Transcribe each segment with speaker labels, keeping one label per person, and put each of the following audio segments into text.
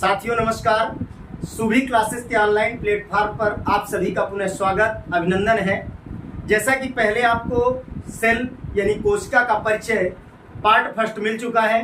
Speaker 1: साथियों नमस्कार। सुभी क्लासेस के ऑनलाइन प्लेटफॉर्म पर आप सभी का पुनः स्वागत अभिनंदन है। जैसा कि पहले आपको सेल यानी कोशिका का परिचय पार्ट फर्स्ट मिल चुका है,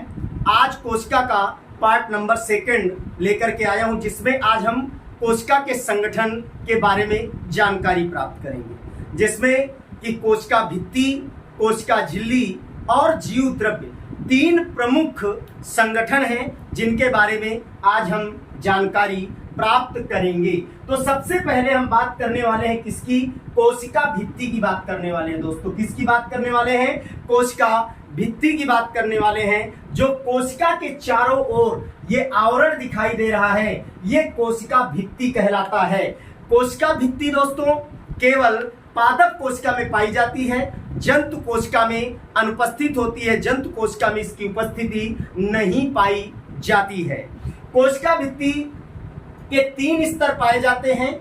Speaker 1: आज कोशिका का पार्ट नंबर सेकंड लेकर के आया हूं, जिसमें आज हम कोशिका के संगठन के बारे में जानकारी प्राप्त करेंगे, जिसमें कि कोशिका भित्ति, कोशिका झिल्ली और जीव द्रव्य तीन प्रमुख संगठन हैं जिनके बारे में आज हम जानकारी प्राप्त करेंगे। तो सबसे पहले हम बात करने वाले हैं किसकी? कोशिका भित्ति की बात करने वाले हैं दोस्तों। किसकी बात करने वाले हैं? कोशिका भित्ति की बात करने वाले हैं। जो कोशिका के चारों ओर ये आवरण दिखाई दे रहा है, ये कोशिका भित्ति कहलाता है। कोशिका भित्ति दोस्तों केवल पादप कोशिका में पाई जाती है, जंतु कोशिका में अनुपस्थित होती है। जंतु कोशिका में इसकी उपस्थिति नहीं पाई जाती है। कोशिका भित्ति के तीन स्तर पाए जाते हैं,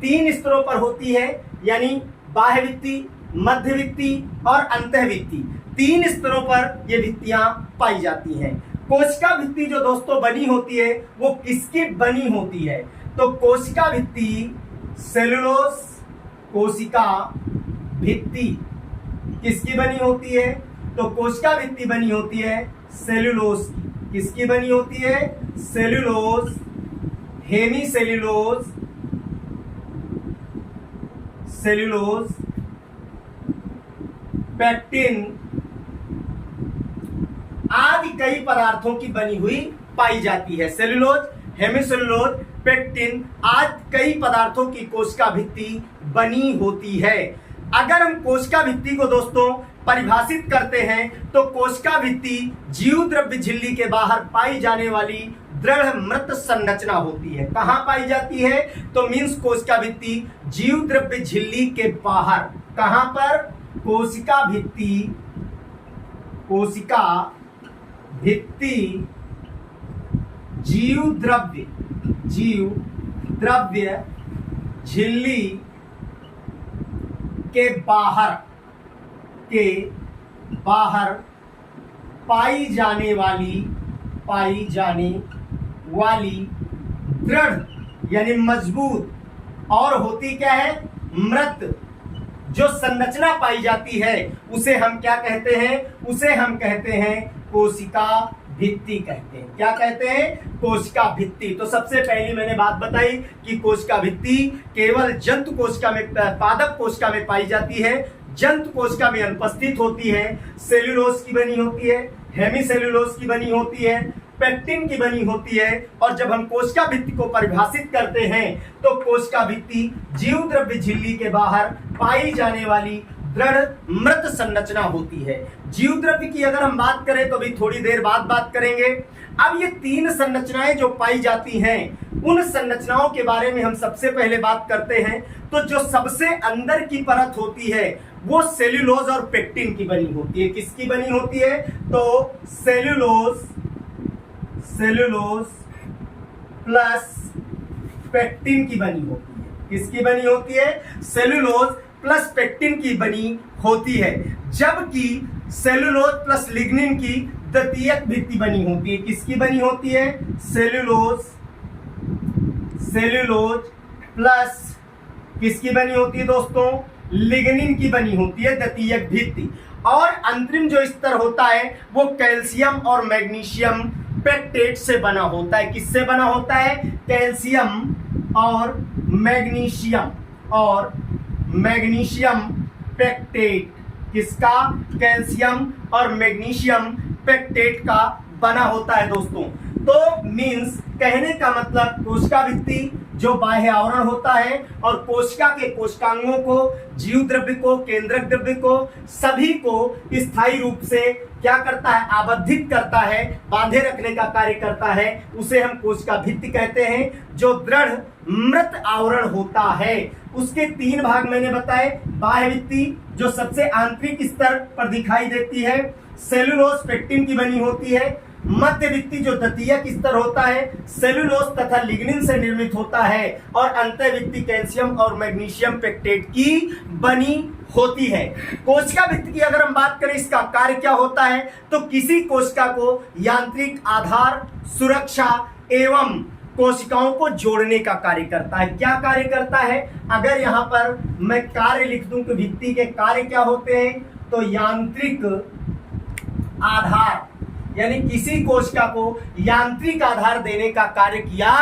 Speaker 1: तीन स्तरों पर होती है, यानी बाह्य भित्ति, मध्य भित्ति और अंतः भित्ति। तीन स्तरों पर ये भित्तियां पाई जाती हैं। कोशिका भित्ति जो दोस्तों बनी होती है वो किसकी बनी होती है? तो कोशिका भित्ति सेलुलोज कोशिका भित्ति किसकी बनी होती है? तो कोशिका भित्ति बनी होती है सेलुलोज की। किसकी बनी होती है? सेलुलोज, हेमीसेलुलोज, सेलुलोज, पेक्टिन आदि कई पदार्थों की बनी हुई पाई जाती है। सेलुलोज, हेमीसेलुलोज, पेक्टिन आदि कई पदार्थों की कोशिका भित्ति बनी होती है। अगर हम कोशिका भित्ति को दोस्तों परिभाषित करते हैं तो कोशिका भित्ति जीव द्रव्य झिल्ली के बाहर पाई जाने वाली दृढ़ मृत संरचना होती है। कहां पाई जाती है? तो मींस कोशिका भित्ति जीव द्रव्य झिल्ली के बाहर। कहां पर? कोशिका भित्ति जीव द्रव्य झिल्ली के बाहर पाई जाने वाली दृढ़ यानी मजबूत और होती क्या है? मृत जो संरचना पाई जाती है उसे हम क्या कहते हैं? उसे हम कहते हैं कोशिका भित्ति कहते हैं। क्या कहते हैं? कोशिका भित्ति। तो सबसे पहली मैंने बात बताई कि कोशिका भित्ति केवल जंतु कोशिका में, पादप कोशिका में पाई जाती है, जंतु कोशिका में अनुपस्थित होती है। सेलुलोज की बनी होती है, हेमीसेलुलोज की बनी होती है, पेक्टिन की बनी होती है। और जब हम कोशिका भित्ति को परिभाषित करते हैं तो कोशिका भित्ति जीव द्रव्य झिल्ली के बाहर पाई जाने वाली दृढ़ मृत संरचना होती है। जीव द्रव्य की अगर हम बात करें तो भी थोड़ी देर बाद बात करेंगे। अब ये तीन संरचनाएं जो पाई जाती हैं, उन संरचनाओं के बारे में हम सबसे पहले बात करते हैं। तो जो सबसे अंदर की परत होती है वो सेलुलोज और पेक्टिन की बनी होती है। किसकी बनी होती है? तो सेलुलोज प्लस पेक्टिन की बनी होती है। किसकी बनी होती है? सेलुलोज प्लस पेक्टिन की बनी होती है। जबकि सेलुलोज प्लस लिग्निन की द्वितीयक भित्ति बनी होती है। किसकी बनी होती है? सेलुलोज प्लस किसकी बनी होती है दोस्तों? लिग्निन की बनी होती है द्वितीयक भित्ति। और अंतरिम जो स्तर होता है वो कैल्शियम और मैग्नीशियम पेक्टेट से बना होता है। किससे बना होता है? कैल्शियम और मैग्नीशियम पेक्टेट। किसका? कैल्शियम और मैग्नीशियम पेक्टेट का बना होता है दोस्तों। तो मींस कहने का मतलब कोशिका भित्ति जो बाह्य आवरण होता है और कोशिका के कोशिकांगों को, जीव द्रव्य को, केंद्रक द्रव्य को, सभी को स्थायी रूप से क्या करता है? आबद्धित करता है, बांधे रखने का कार्य करता है। उसे हम कोशिका भित्ति कहते हैं, जो दृढ़ मृत आवरण होता है। उसके तीन भाग मैंने बताए। बाह्य भित्ति जो सबसे आंतरिक स्तर पर दिखाई देती है, सेलुलोज पेक्टिन की बनी होती है। मध्य भित्ति जो द्वितीयक स्तर होता है, सेलुलोज तथा लिग्निन से निर्मित होता है। और अंतः भित्ति कैल्शियम और मैग्नीशियम पेक्टेट की बनी होती है। कोशिका भित्ति की अगर हम बात करें, इसका कार्य क्या होता है? तो किसी कोशिका को यांत्रिक आधार, सुरक्षा एवं कोशिकाओं को जोड़ने का कार्य करता है। क्या कार्य करता है? अगर यहां पर मैं कार्य लिख दूं कि भित्ति के कार्य क्या होते हैं, तो यांत्रिक आधार, यानी किसी कोशिका को यांत्रिक आधार देने का कार्य किया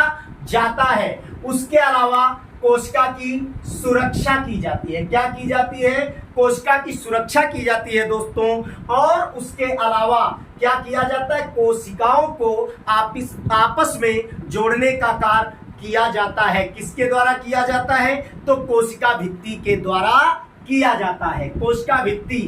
Speaker 1: जाता है। उसके अलावा कोशिका की सुरक्षा की जाती है। क्या की जाती है? कोशिका की सुरक्षा की जाती है दोस्तों। और उसके अलावा क्या किया जाता है? कोशिकाओं को आपस में जोड़ने का कार्य किया जाता है। किसके द्वारा किया जाता है? तो कोशिका भित्ति के द्वारा किया जाता है। कोशिका भित्ति,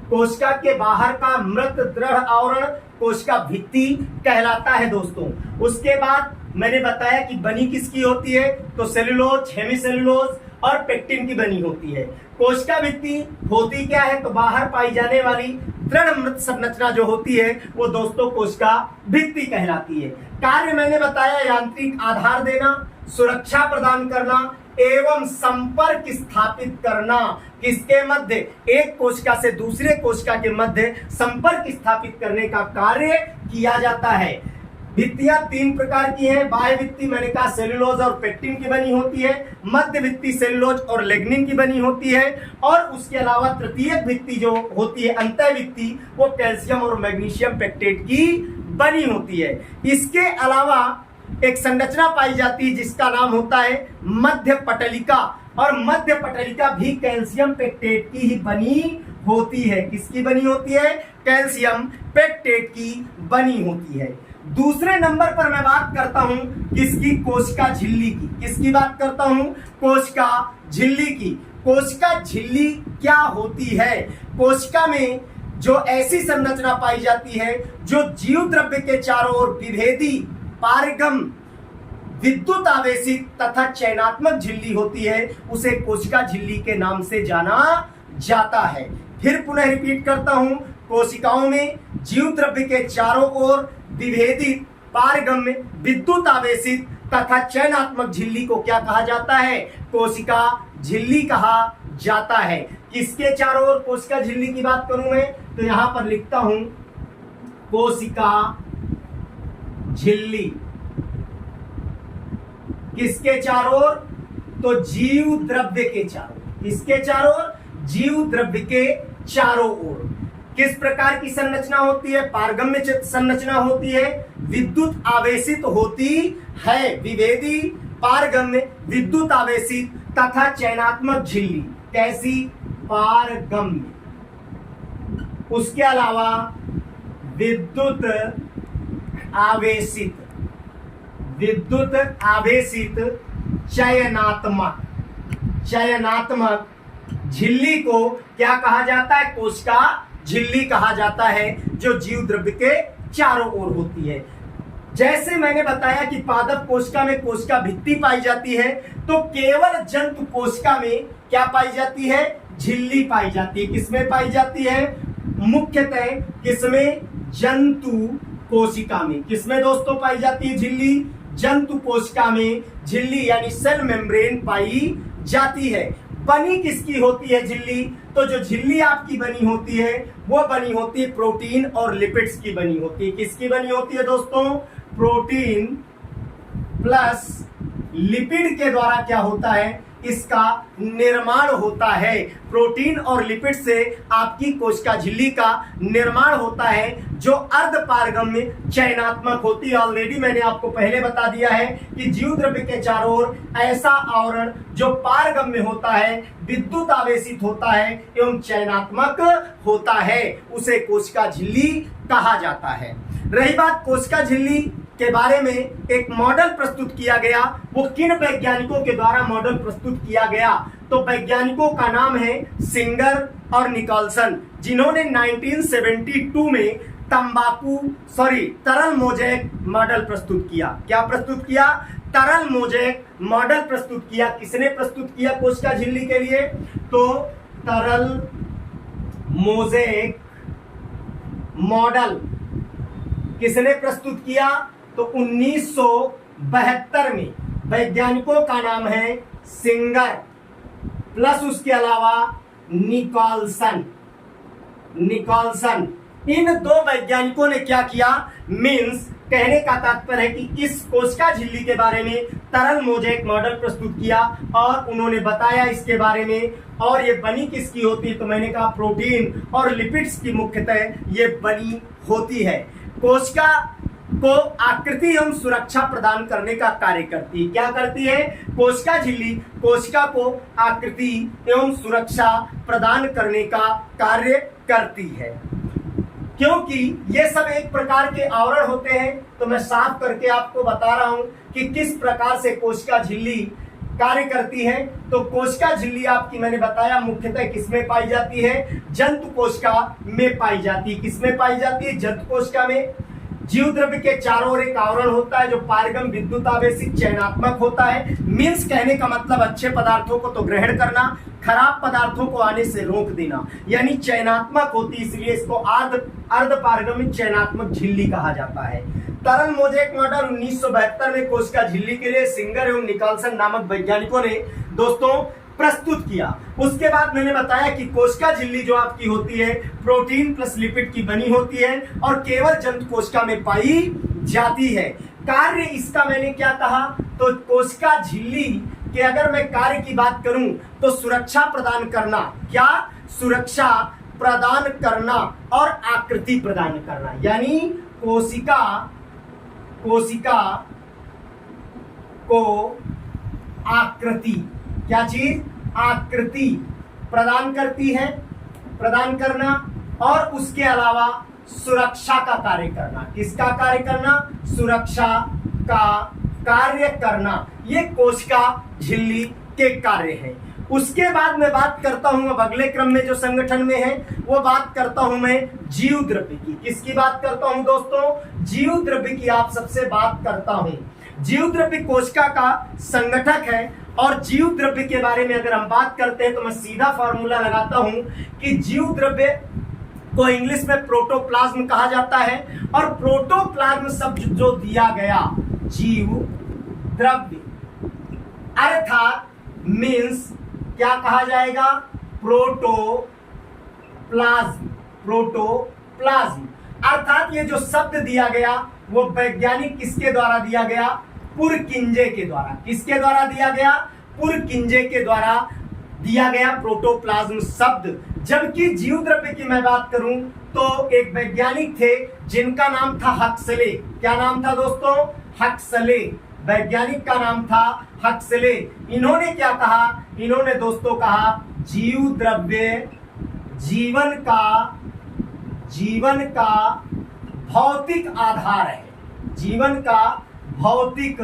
Speaker 1: कोशिका के बाहर का मृत दृढ़ आवरण कोशिका भित्ति कहलाता है दोस्तों। उसके बाद मैंने बताया कि बनी किसकी होती है, तो सेलुलोज, हेमीसेलुलोज और पेक्टिन की बनी होती है। कोशिका भित्ति होती क्या है? तो बाहर पाई जाने वाली दृढ़ मृत संरचना जो होती है वो दोस्तों कोशिका भित्ति कहलाती है। कार्य मैंने बताया, यांत्रिक आधार देना, सुरक्षा प्रदान करना एवं संपर्क स्थापित करना। किसके मध्य? एक कोशिका से दूसरे कोशिका के मध्य संपर्क स्थापित करने का कार्य किया जाता है। भित्तियां तीन प्रकार की हैं। बाह्य भित्ति मैंने कहा सेलुलोज और पेक्टिन की बनी होती है। मध्य भित्ति सेलुलोज और लिग्निन की बनी होती है। और उसके अलावा तृतीयक भित्ति जो होती है अंतः भित्ति, वो कैल्शियम और मैग्नीशियम पेक्टेट की बनी होती है। इसके अलावा एक संरचना पाई जाती है जिसका नाम होता है मध्य पटलिका, और मध्य पटलिका भी कैल्शियम पेक्टेट की ही बनी होती है। किसकी बनी होती है? कैल्शियम पेक्टेट की बनी होती है। दूसरे नंबर पर मैं बात करता हूं किसकी? कोशिका झिल्ली की। किसकी बात करता हूं? कोशिका झिल्ली की। कोशिका झिल्ली क्या होती है? कोशिका में जो ऐसी संरचना पाई जाती है जो जीव द्रव्य के चारों ओर विभेदी, पारगम, विद्युत आवेशित तथा चयनात्मक झिल्ली होती है, उसे कोशिका झिल्ली के नाम से जाना जाता है। फिर पुनः रिपीट करता हूं, कोशिकाओं में जीव द्रव्य के चारों ओर विभेदित, पारगम्य, विद्युत आवेशित तथा चयनात्मक झिल्ली को क्या कहा जाता है? कोशिका झिल्ली कहा जाता है। किसके चारों ओर कोशिका झिल्ली की बात करूं मैं, तो यहां पर लिखता हूं कोशिका झिल्ली। किसके चारों ओर? तो जीव द्रव्य के चारों। किसके चारों ओर? जीव द्रव्य के चारों ओर। किस प्रकार की संरचना होती है? पारगम्य संरचना होती है, विद्युत आवेशित होती है, विभेदी, पारगम्य, विद्युत आवेशित तथा चयनात्मक झिल्ली। कैसी? पारगम्य। उसके अलावा विद्युत आवेशित, विद्युत आवेशित चयनात्मक, चयनात्मक झिल्ली को क्या कहा जाता है? कोशिका झिल्ली कहा जाता है, जो जीव द्रव्य के चारों ओर होती है। जैसे मैंने बताया कि पादप कोशिका में कोशिका भित्ति पाई जाती है, तो केवल जंतु कोशिका में क्या पाई जाती है? झिल्ली पाई जाती है। किसमें पाई जाती है? मुख्यतः किसमें? जंतु कोशिका में। किसमें दोस्तों पाई जाती है झिल्ली? जंतु कोशिका में झिल्ली यानी सेल मेम्ब्रेन पाई जाती है। बनी किसकी होती है झिल्ली? तो जो झिल्ली आपकी बनी होती है वो बनी होती है प्रोटीन और लिपिड्स की बनी होती है। किसकी बनी होती है दोस्तों? प्रोटीन प्लस लिपिड के द्वारा क्या होता है? इसका निर्माण होता है। प्रोटीन और लिपिड से आपकी कोशिका झिल्ली का निर्माण होता है, जो अर्धपारगम्य चयनात्मक होती है। ऑलरेडी मैंने आपको पहले बता दिया है कि जीव द्रव्य के चारों ओर ऐसा आवरण जो पारगम्य होता है, विद्युत आवेशित होता है एवं चयनात्मक होता है, उसे कोशिका झिल्ली कहा जाता है। रही बात कोशिका झिल्ली के बारे में एक मॉडल प्रस्तुत किया गया, वो किन वैज्ञानिकों के द्वारा मॉडल प्रस्तुत किया गया? तो वैज्ञानिकों का नाम है सिंगर और निकोलसन, जिन्होंने 1972 में तरल मोज़ेक मॉडल प्रस्तुत किया। क्या प्रस्तुत किया? तरल मोज़ेक मॉडल प्रस्तुत किया। किसने प्रस्तुत किया कोशिका झिल्ली के लिए? तो तरल मोज़ेक मॉडल किसने प्रस्तुत किया? तो 1972 में। वैज्ञानिकों का नाम है सिंगर प्लस उसके अलावा निकोलसन। इन दो वैज्ञानिकों ने क्या किया? मीन्स कहने का तात्पर्य है कि इस कोशिका झिल्ली के बारे में तरल मोज़ेक मॉडल प्रस्तुत किया और उन्होंने बताया इसके बारे में। और ये बनी किसकी होती है, तो मैंने कहा प्रोटीन और लिपिड्स की मुख्यतः ये बनी होती है। कोशिका को आकृति एवं सुरक्षा प्रदान करने का कार्य करती है। क्या करती है? कोशिका झिल्ली कोशिका को आकृति एवं सुरक्षा प्रदान करने का कार्य करती है। क्योंकि ये सब एक प्रकार के आवरण होते हैं, तो मैं साफ करके आपको बता रहा हूं कि किस प्रकार से कोशिका झिल्ली कार्य करती है। तो कोशिका झिल्ली आपकी मैंने बताया मुख्यतः किसमें पाई जाती है? जंतु कोशिका में पाई जाती है। किसमें पाई जाती है? जंतु कोशिका में। जीव द्रव्य के चारों ओर एक आवरण होता है जो पारगम विद्युत आवेशित चयनात्मक होता है। मीन्स कहने का मतलब अच्छे पदार्थों को तो ग्रहण करना, खराब पदार्थों को आने से रोक देना, यानी चयनात्मक होती, इसलिए इसको अर्ध पारगमिक चयनात्मक झिल्ली कहा जाता है। तरल मोज़ेक मॉडल 1972 में कोशिका झिल्ली के लिए सिंगर एवं निकालसन नामक वैज्ञानिकों ने दोस्तों प्रस्तुत किया। उसके बाद मैंने बताया कि कोशिका झिल्ली जो आपकी होती है प्रोटीन प्लस लिपिड की बनी होती है और केवल जंतु कोशिका में पाई जाती है। कार्य इसका मैंने क्या कहा? तो कोशिका झिल्ली के अगर मैं कार्य की बात करूं तो सुरक्षा प्रदान करना। क्या? सुरक्षा प्रदान करना और आकृति प्रदान करना, यानी कोशिका को आकृति, क्या चीज? आकृति प्रदान करती है, प्रदान करना, और उसके अलावा सुरक्षा का कार्य करना। किसका कार्य करना? सुरक्षा का कार्य करना। ये कोशिका झिल्ली के कार्य है। उसके बाद मैं बात करता हूं, अब अगले क्रम में जो संगठन में है वो बात करता हूं मैं जीव द्रव्य की। किसकी बात करता हूं दोस्तों? जीव द्रव्य की आप सबसे बात करता हूं। जीव द्रव्य कोशिका का संगठक है और जीव द्रव्य के बारे में अगर हम बात करते हैं तो मैं सीधा फॉर्मूला लगाता हूं कि जीव द्रव्य को इंग्लिश में प्रोटोप्लाज्म कहा जाता है और प्रोटोप्लाज्म शब्द जो दिया गया जीव द्रव्य अर्थात मीन्स क्या कहा जाएगा? प्रोटोप्लाज्म अर्थात ये जो शब्द दिया गया वो वैज्ञानिक किसके द्वारा दिया गया? पुरकिंजे के द्वारा। किसके द्वारा दिया गया? पुरकिंजे के द्वारा दिया गया प्रोटोप्लाज्म शब्द। जबकि जीव द्रव्य की मैं बात करूं तो एक वैज्ञानिक थे जिनका नाम था हक्सले। क्या नाम था दोस्तों? हक्सले। वैज्ञानिक का नाम था हक्सले। इन्होंने क्या कहा? इन्होंने दोस्तों कहा जीव द्रव्य जीवन का भौतिक आधार है। जीवन का भौतिक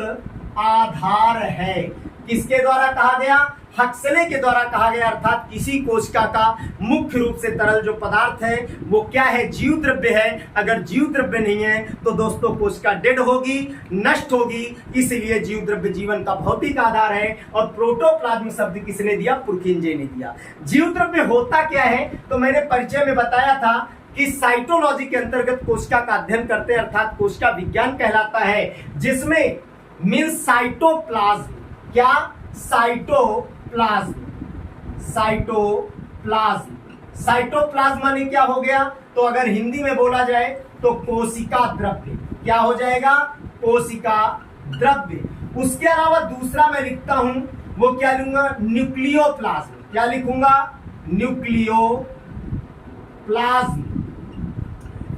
Speaker 1: आधार है। किसके द्वारा कहा गया? हक्सले के द्वारा कहा गया। अर्थात किसी कोशिका का मुख्य रूप से तरल जो पदार्थ है वो क्या है? जीव द्रव्य है। अगर जीव द्रव्य नहीं है तो दोस्तों कोशिका डेड होगी, नष्ट होगी। इसलिए जीव द्रव्य जीवन का भौतिक आधार है। और प्रोटोप्लाज्म शब्द किसने दिया? पुरकिंजे ने दिया। जीव द्रव्य होता क्या है? तो मैंने परिचय में बताया था कि साइटोलॉजी के अंतर्गत कोशिका का अध्ययन करते हैं, अर्थात कोशिका विज्ञान कहलाता है, जिसमें मीन्स साइटोप्लाज्म। क्या? साइटोप्लाज्म माने क्या हो गया? तो अगर हिंदी में बोला जाए तो कोशिका द्रव्य। क्या हो जाएगा? कोशिका द्रव्य। उसके अलावा दूसरा मैं लिखता हूं, वो क्या लूंगा? न्यूक्लियोप्लाज्म। क्या लिखूंगा?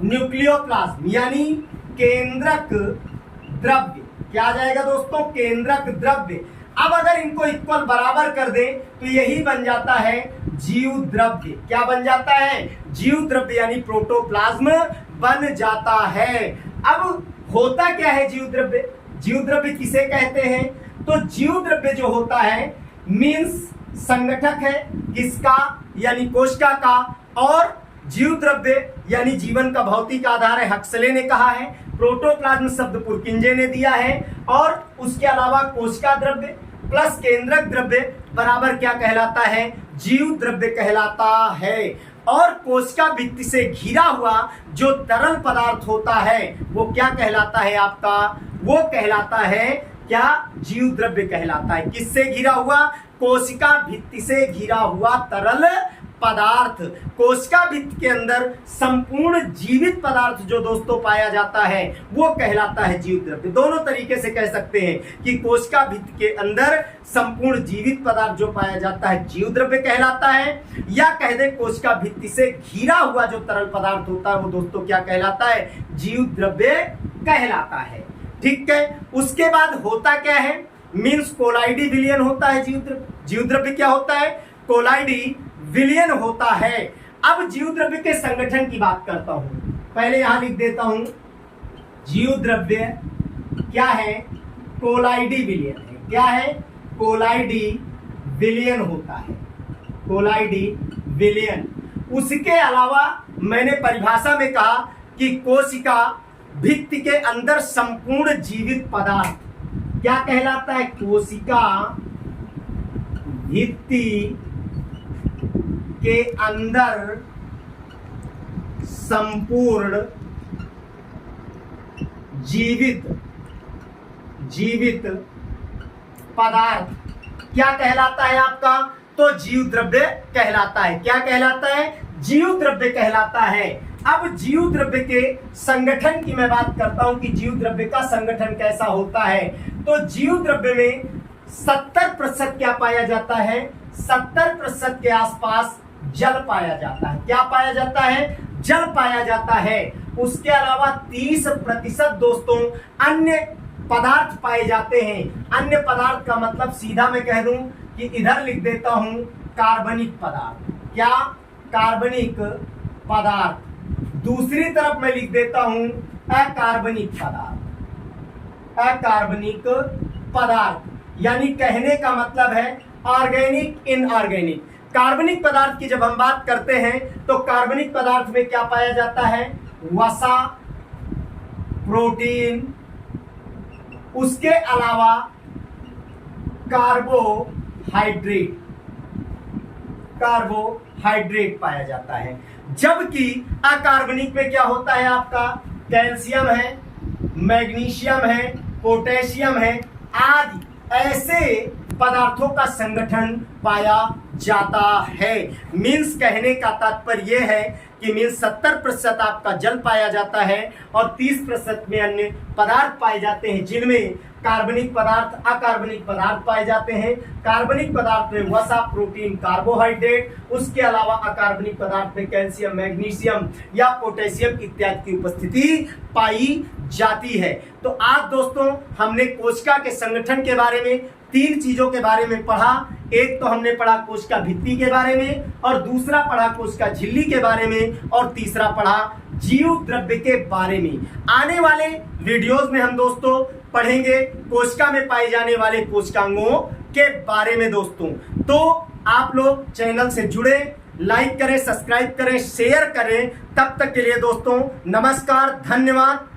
Speaker 1: न्यूक्लियोप्लाज्म यानी केंद्रक द्रव्य। क्या आ जाएगा दोस्तों? केंद्रक द्रव्य। अब अगर इनको इक्वल बराबर कर दें तो यही बन जाता है जीव द्रव्य। क्या बन जाता है? जीव द्रव्य यानी प्रोटोप्लाज्म बन जाता है। अब होता क्या है जीव द्रव्य? जीव द्रव्य किसे कहते हैं? तो जीव द्रव्य जो होता है मीन्स संगठक है। किसका? यानी कोशिका का। और जीव द्रव्य यानी जीवन का भौतिक आधार है, हक्सले ने कहा है। प्रोटोप्लाज्म शब्द पुरकिंजे ने दिया है। और उसके अलावा कोशिका द्रव्य प्लस केंद्रक द्रव्य बराबर क्या कहलाता है? जीव द्रव्य कहलाता है। और कोशिका भित्ति से घिरा हुआ जो तरल पदार्थ होता है वो क्या कहलाता है आपका? वो कहलाता है क्या? जीव द्रव्य कहलाता है। किससे घिरा हुआ? कोशिका भित्ति से घिरा हुआ तरल पदार्थ, कोशिका भित्ति के अंदर संपूर्ण जीवित पदार्थ जो दोस्तों पाया जाता है वो कहलाता है जीव द्रव्य। दोनों तरीके से कह सकते हैं कि कोशिका भित्ति के अंदर संपूर्ण जीवित पदार्थ जो पाया जाता है जीव द्रव्य कहलाता है, या कह दे कोशिका भित्ति से घिरा हुआ जो तरल पदार्थ होता है वो दोस्तों क्या कहलाता है, जीव द्रव्य कहलाता है। ठीक है, उसके बाद होता क्या है, मीन्स कोलाइडी विलयन होता है जीव द्रव्य क्या होता है, कोलाइडी विलयन होता है। अब जीव द्रव्य के संगठन की बात करता हूं, पहले यहां लिख देता हूं, जीव द्रव्य क्या है, कोलाइडी विलयन है। क्या है, कोलाइडी विलयन होता है, कोलाइडी विलयन। उसके अलावा मैंने परिभाषा में कहा कि कोशिका भित्ति के अंदर संपूर्ण जीवित पदार्थ क्या कहलाता है, कोशिका भित्ति के अंदर संपूर्ण जीवित पदार्थ क्या कहलाता है आपका, तो जीव द्रव्य कहलाता है। क्या कहलाता है, जीव द्रव्य कहलाता है। अब जीव द्रव्य के संगठन की मैं बात करता हूं कि जीव द्रव्य का संगठन कैसा होता है। तो जीव द्रव्य में 70% क्या पाया जाता है, 70% के आसपास जल पाया जाता है। क्या पाया जाता है, जल पाया जाता है। उसके अलावा 30% दोस्तों अन्य पदार्थ पाए जाते हैं। अन्य पदार्थ का मतलब सीधा मैं कह दूं कि इधर लिख देता हूं कार्बनिक पदार्थ। क्या, कार्बनिक पदार्थ। दूसरी तरफ मैं लिख देता हूं अकार्बनिक पदार्थ, अकार्बनिक पदार्थ। यानी कहने का मतलब है ऑर्गेनिक, इनऑर्गेनिक। कार्बनिक पदार्थ की जब हम बात करते हैं तो कार्बनिक पदार्थ में क्या पाया जाता है, वसा, प्रोटीन, उसके अलावा कार्बोहाइड्रेट पाया जाता है। जबकि अकार्बनिक में क्या होता है आपका, कैल्शियम है, मैग्नीशियम है, पोटेशियम है आदि ऐसे पदार्थों का संगठन पाया जाता है। मीन्स कहने का तात्पर्य यह है कि मीन्स 70% आपका जल पाया जाता है और 30% में अन्य पदार्थ पाए जाते हैं, जिनमें कार्बनिक पदार्थ, अकार्बनिक पदार्थ पाए जाते हैं। कार्बनिक पदार्थ में वसा, प्रोटीन, कार्बोहाइड्रेट, उसके अलावा अकार्बनिक पदार्थ में कैल्शियम, मैग्नीशियम या पोटेशियम इत्यादि की उपस्थिति पाई जाती है। तो आज दोस्तों हमने कोशिका के संगठन के बारे में 3 चीजों के बारे में पढ़ा। एक तो हमने पढ़ा कोशिका भित्ति के बारे में, और दूसरा पढ़ा कोशिका झिल्ली के बारे में, और तीसरा पढ़ा जीव द्रव्य के बारे में। आने वाले वीडियोस में हम दोस्तों पढ़ेंगे कोशिका में पाए जाने वाले कोशिकांगों के बारे में दोस्तों। तो आप लोग चैनल से जुड़े, लाइक करें, सब्सक्राइब करें, शेयर करें। तब तक के लिए दोस्तों नमस्कार, धन्यवाद।